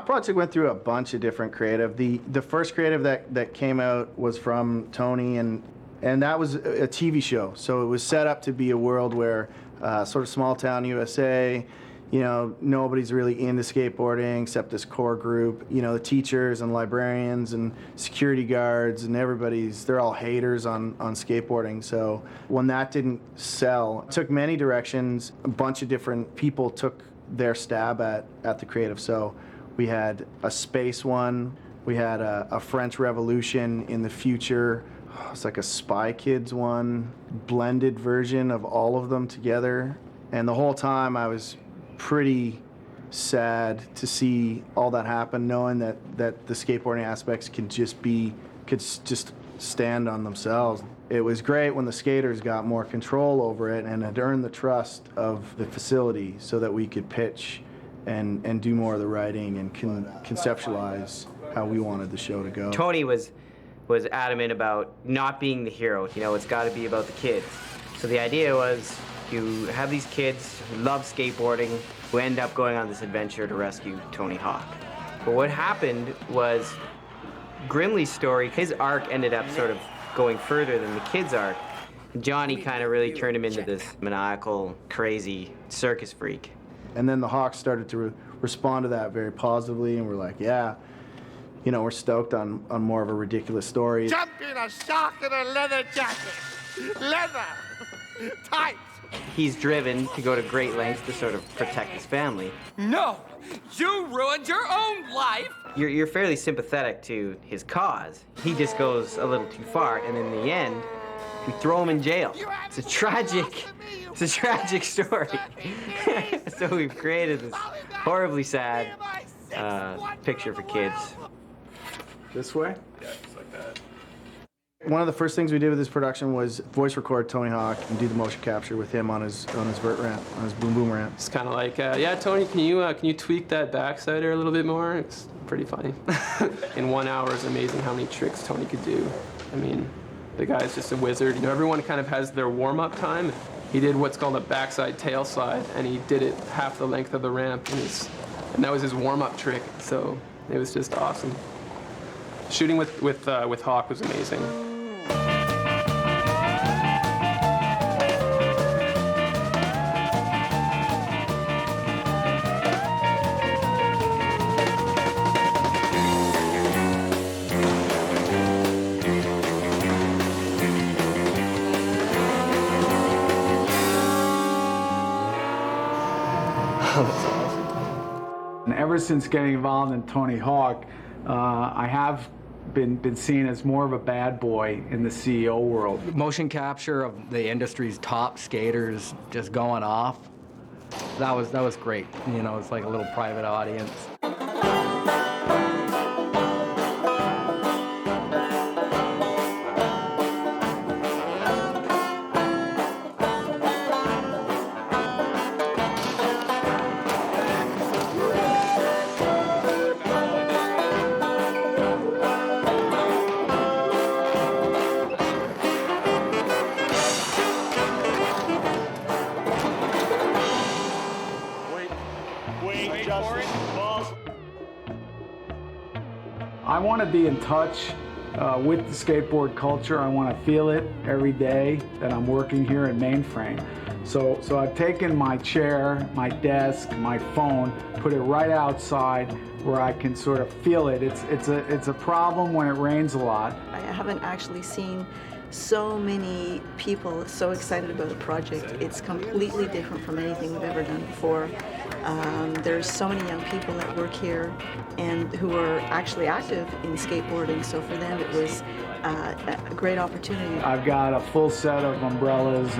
project went through a bunch of different creative. The first creative that came out was from Tony, and that was a TV show. So it was set up to be a world where sort of small town USA, you know, nobody's really into skateboarding except this core group. You know, the teachers and librarians and security guards and they're all haters on skateboarding. So when that didn't sell, it took many directions. A bunch of different people took their stab at the creative. So we had a space one, we had a French Revolution in the future. It's like a Spy Kids one, blended version of all of them together. And the whole time I was pretty sad to see all that happen, knowing that the skateboarding aspects could just stand on themselves. It was great when the skaters got more control over it and had earned the trust of the facility so that we could pitch and do more of the writing and conceptualize how we wanted the show to go. Tony was adamant about not being the hero. You know, it's got to be about the kids. So the idea was you have these kids who love skateboarding who end up going on this adventure to rescue Tony Hawk. But what happened was Grimley's story, his arc ended up sort of going further than the kids' arc. Johnny kind of really turned him into this maniacal, crazy circus freak. And then the Hawks started to respond to that very positively, and we're like, yeah, you know, we're stoked on more of a ridiculous story. Jump in a shark in a leather jacket. Leather. Tight. He's driven to go to great lengths to sort of protect his family. No, you ruined your own life. You're fairly sympathetic to his cause. He just goes a little too far, and in the end, we throw him in jail. It's a tragic story. So we've created this horribly sad picture for kids. This way? Yeah, just like that. One of the first things we did with this production was voice record Tony Hawk and do the motion capture with him on his vert ramp, on his boom boom ramp. It's kind of like, yeah, Tony, can you tweak that backsider a little bit more? It's pretty funny. In 1 hour, it's amazing how many tricks Tony could do. I mean, the guy's just a wizard. You know, everyone kind of has their warm-up time. He did what's called a backside tail slide, and he did it half the length of the ramp, and that was his warm-up trick. So it was just awesome. Shooting with Hawk was amazing. And ever since getting involved in Tony Hawk, I have been seen as more of a bad boy in the CEO world. Motion capture of the industry's top skaters just going off, that was great. You know, it's like a little private audience. I want to be in touch with the skateboard culture. I want to feel it every day that I'm working here at Mainframe. So I've taken my chair, my desk, my phone, put it right outside where I can sort of feel it. It's a problem when it rains a lot. I haven't actually seen so many people so excited about a project. It's completely different from anything we've ever done before. There's so many young people that work here and who are actually active in skateboarding, so for them it was a great opportunity. I've got a full set of umbrellas.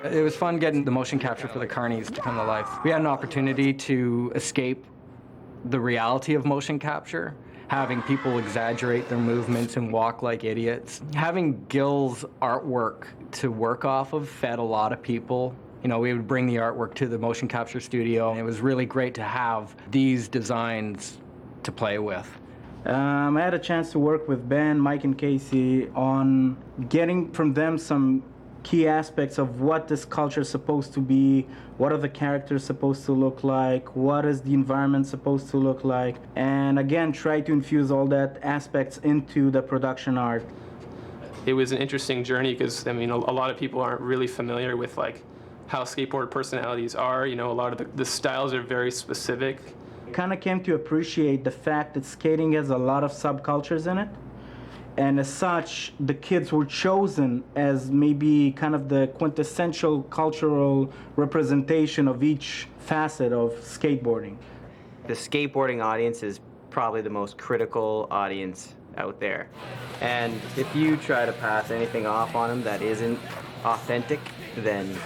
It was fun getting the motion capture for the carnies to come to life. We had an opportunity to escape the reality of motion capture, having people exaggerate their movements and walk like idiots. Having Gil's artwork to work off of fed a lot of people. You know, we would bring the artwork to the motion capture studio, and it was really great to have these designs to play with. I had a chance to work with Ben, Mike, and Casey on getting from them some key aspects of what this culture is supposed to be, what are the characters supposed to look like, what is the environment supposed to look like, and again, try to infuse all that aspects into the production art. It was an interesting journey because, I mean, a lot of people aren't really familiar with like how skateboard personalities are. You know, a lot of the styles are very specific. I kind of came to appreciate the fact that skating has a lot of subcultures in it. And as such, the kids were chosen as maybe kind of the quintessential cultural representation of each facet of skateboarding. The skateboarding audience is probably the most critical audience out there. And if you try to pass anything off on them that isn't authentic, then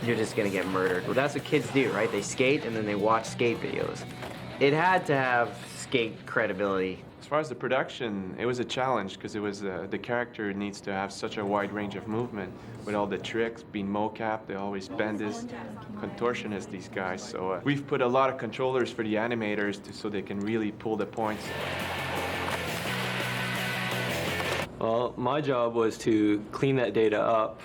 you're just gonna get murdered. Well, that's what kids do, right? They skate and then they watch skate videos. It had to have skate credibility. As far as the production, it was a challenge because it was the character needs to have such a wide range of movement with all the tricks, being mocap, they always bend as contortionist, these guys. So we've put a lot of controllers for the animators so they can really pull the points. Well, my job was to clean that data up,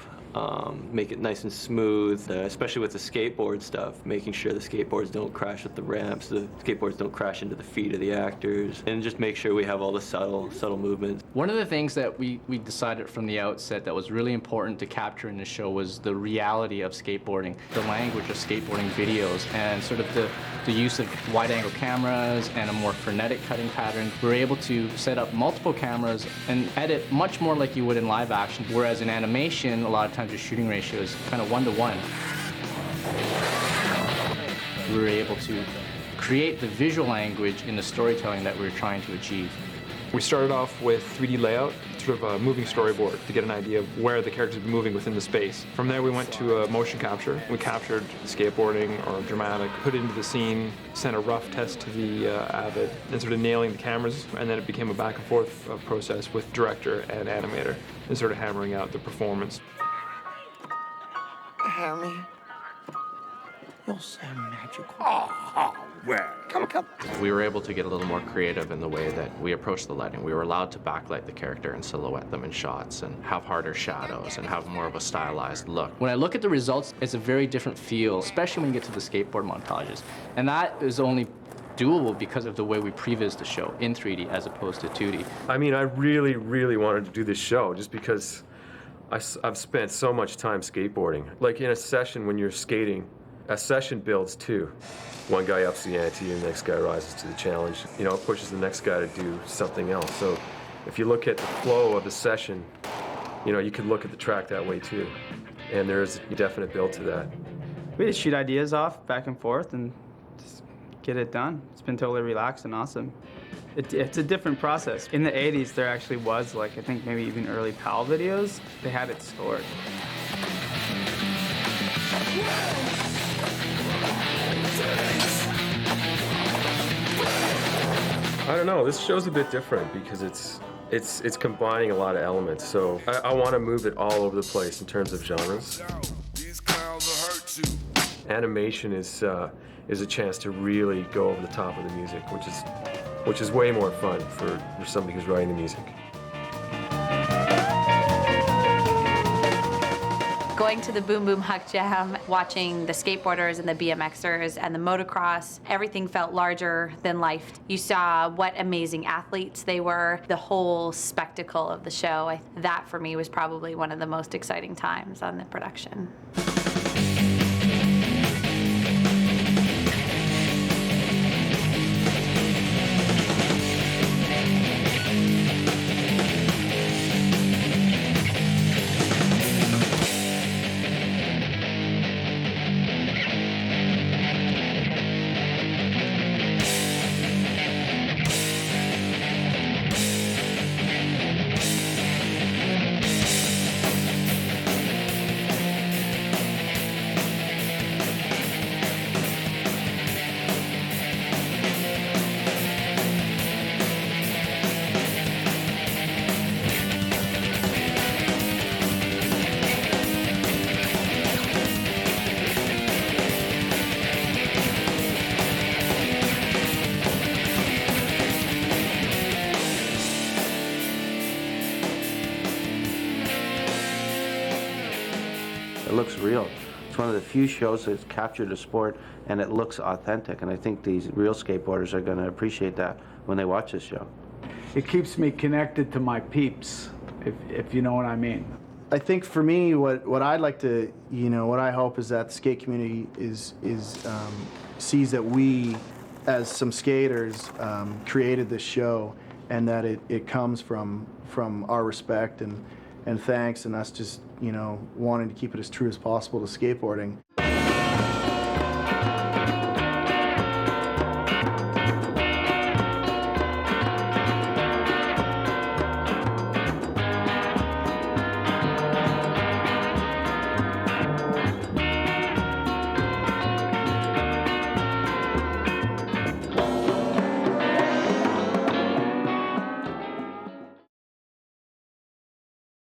make it nice and smooth, especially with the skateboard stuff, making sure the skateboards don't crash with the ramps, the skateboards don't crash into the feet of the actors, and just make sure we have all the subtle movements. One of the things that we decided from the outset that was really important to capture in the show was the reality of skateboarding, the language of skateboarding videos, and sort of the use of wide-angle cameras and a more frenetic cutting pattern. We were able to set up multiple cameras and edit much more like you would in live action, whereas in animation, a lot of times your shooting ratio is kind of 1-to-1. We were able to create the visual language in the storytelling that we were trying to achieve. We started off with 3D layout, sort of a moving storyboard to get an idea of where the characters would be moving within the space. From there we went to motion capture. We captured skateboarding or dramatic, put it into the scene, sent a rough test to the Avid, and sort of nailing the cameras, and then it became a back and forth process with director and animator, and sort of hammering out the performance. Harry, you're so magical. Oh, well. Come. We were able to get a little more creative in the way that we approached the lighting. We were allowed to backlight the character and silhouette them in shots and have harder shadows and have more of a stylized look. When I look at the results, it's a very different feel, especially when you get to the skateboard montages. And that is only doable because of the way we previs the show in 3D as opposed to 2D. I mean, I really, really wanted to do this show just because I've spent so much time skateboarding. Like in a session when you're skating, a session builds two. One guy ups the ante and the next guy rises to the challenge. You know, it pushes the next guy to do something else. So if you look at the flow of the session, you know, you could look at the track that way too. And there's a definite build to that. We just shoot ideas off back and forth and just get it done. It's been totally relaxed and awesome. It's a different process. In the 80s, there actually was, like, I think maybe even early PAL videos. They had it stored. I don't know, this show's a bit different because it's combining a lot of elements. So I want to move it all over the place in terms of genres. Animation is a chance to really go over the top of the music, which is way more fun for somebody who's writing the music. Going to the Boom Boom Huck Jam, watching the skateboarders and the BMXers and the motocross, everything felt larger than life. You saw what amazing athletes they were, the whole spectacle of the show. That for me was probably one of the most exciting times on the production. It looks real. It's one of the few shows that's captured the sport and it looks authentic, and I think these real skateboarders are going to appreciate that when they watch this show. It keeps me connected to my peeps, if you know what I mean. I think for me, what I'd like to, what I hope is that the skate community sees that we, as some skaters, created this show, and that it comes from our respect and thanks, and us just wanting to keep it as true as possible to skateboarding.